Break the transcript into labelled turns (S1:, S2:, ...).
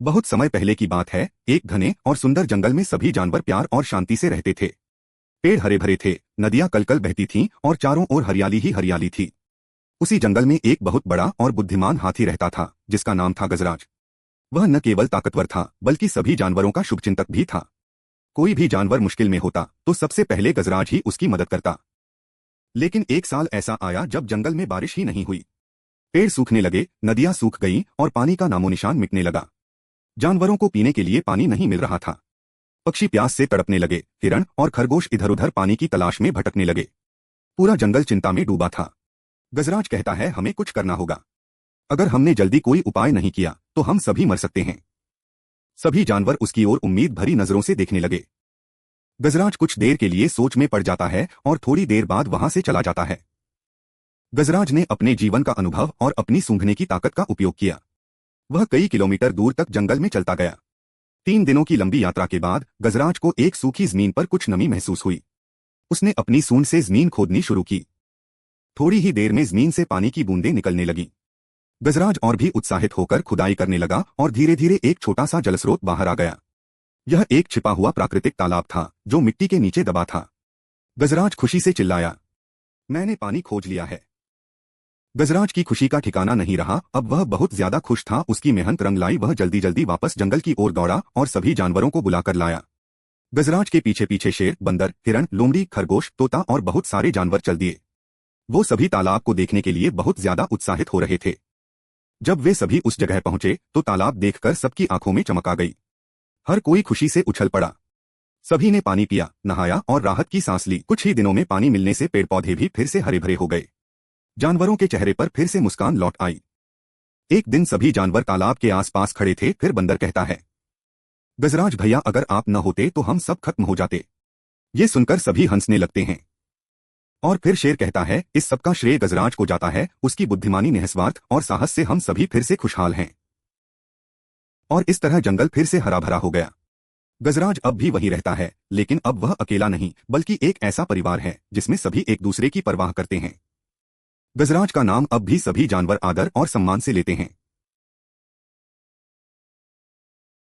S1: बहुत समय पहले की बात है। एक घने और सुंदर जंगल में सभी जानवर प्यार और शांति से रहते थे। पेड़ हरे भरे थे, नदियां कलकल बहती थीं और चारों ओर हरियाली ही हरियाली थी। उसी जंगल में एक बहुत बड़ा और बुद्धिमान हाथी रहता था, जिसका नाम था गजराज। वह न केवल ताकतवर था, बल्कि सभी जानवरों का शुभचिंतक भी था। कोई भी जानवर मुश्किल में होता तो सबसे पहले गजराज ही उसकी मदद करता। लेकिन एक साल ऐसा आया जब जंगल में बारिश ही नहीं हुई। पेड़ सूखने लगे, नदियां सूख गईं और पानी का नामोनिशान मिटने लगा। जानवरों को पीने के लिए पानी नहीं मिल रहा था। पक्षी प्यास से तड़पने लगे, हिरण और खरगोश इधर उधर पानी की तलाश में भटकने लगे। पूरा जंगल चिंता में डूबा था। गजराज कहता है, हमें कुछ करना होगा। अगर हमने जल्दी कोई उपाय नहीं किया तो हम सभी मर सकते हैं। सभी जानवर उसकी ओर उम्मीद भरी नजरों से देखने लगे। गजराज कुछ देर के लिए सोच में पड़ जाता है और थोड़ी देर बाद वहां से चला जाता है। गजराज ने अपने जीवन का अनुभव और अपनी सूंघने की ताकत का उपयोग किया। वह कई किलोमीटर दूर तक जंगल में चलता गया। 3 दिनों की लंबी यात्रा के बाद गजराज को एक सूखी जमीन पर कुछ नमी महसूस हुई। उसने अपनी सूंड से जमीन खोदनी शुरू की। थोड़ी ही देर में जमीन से पानी की बूंदें निकलने लगीं। गजराज और भी उत्साहित होकर खुदाई करने लगा और धीरे धीरे एक छोटा सा जलस्रोत बाहर आ गया। यह एक छिपा हुआ प्राकृतिक तालाब था जो मिट्टी के नीचे दबा था। गजराज खुशी से चिल्लाया, मैंने पानी खोज लिया है। गजराज की खुशी का ठिकाना नहीं रहा। अब वह बहुत ज्यादा खुश था। उसकी मेहनत रंग लाई। वह जल्दी जल्दी वापस जंगल की ओर दौड़ा और सभी जानवरों को बुलाकर लाया। गजराज के पीछे पीछे शेर, बंदर, हिरण, लोमड़ी, खरगोश, तोता और बहुत सारे जानवर चल दिए। वो सभी तालाब को देखने के लिए बहुत ज्यादा उत्साहित हो रहे थे। जब वे सभी उस जगह पहुंचे तो तालाब देखकर सबकी आंखों में चमक आ गई। हर कोई खुशी से उछल पड़ा। सभी ने पानी पिया, नहाया और राहत की सांस ली। कुछ ही दिनों में पानी मिलने से पेड़ पौधे भी फिर से हरे भरे हो गए। जानवरों के चेहरे पर फिर से मुस्कान लौट आई। एक दिन सभी जानवर तालाब के आसपास खड़े थे। फिर बंदर कहता है, गजराज भैया, अगर आप न होते तो हम सब खत्म हो जाते। ये सुनकर सभी हंसने लगते हैं। और फिर शेर कहता है, इस सब का श्रेय गजराज को जाता है। उसकी बुद्धिमानी, निस्वार्थ और साहस से हम सभी फिर से खुशहाल हैं। और इस तरह जंगल फिर से हरा भरा हो गया। गजराज अब भी वही रहता है, लेकिन अब वह अकेला नहीं, बल्कि एक ऐसा परिवार है जिसमें सभी एक दूसरे की परवाह करते हैं। गजराज का नाम अब भी सभी जानवर आदर और सम्मान से लेते हैं।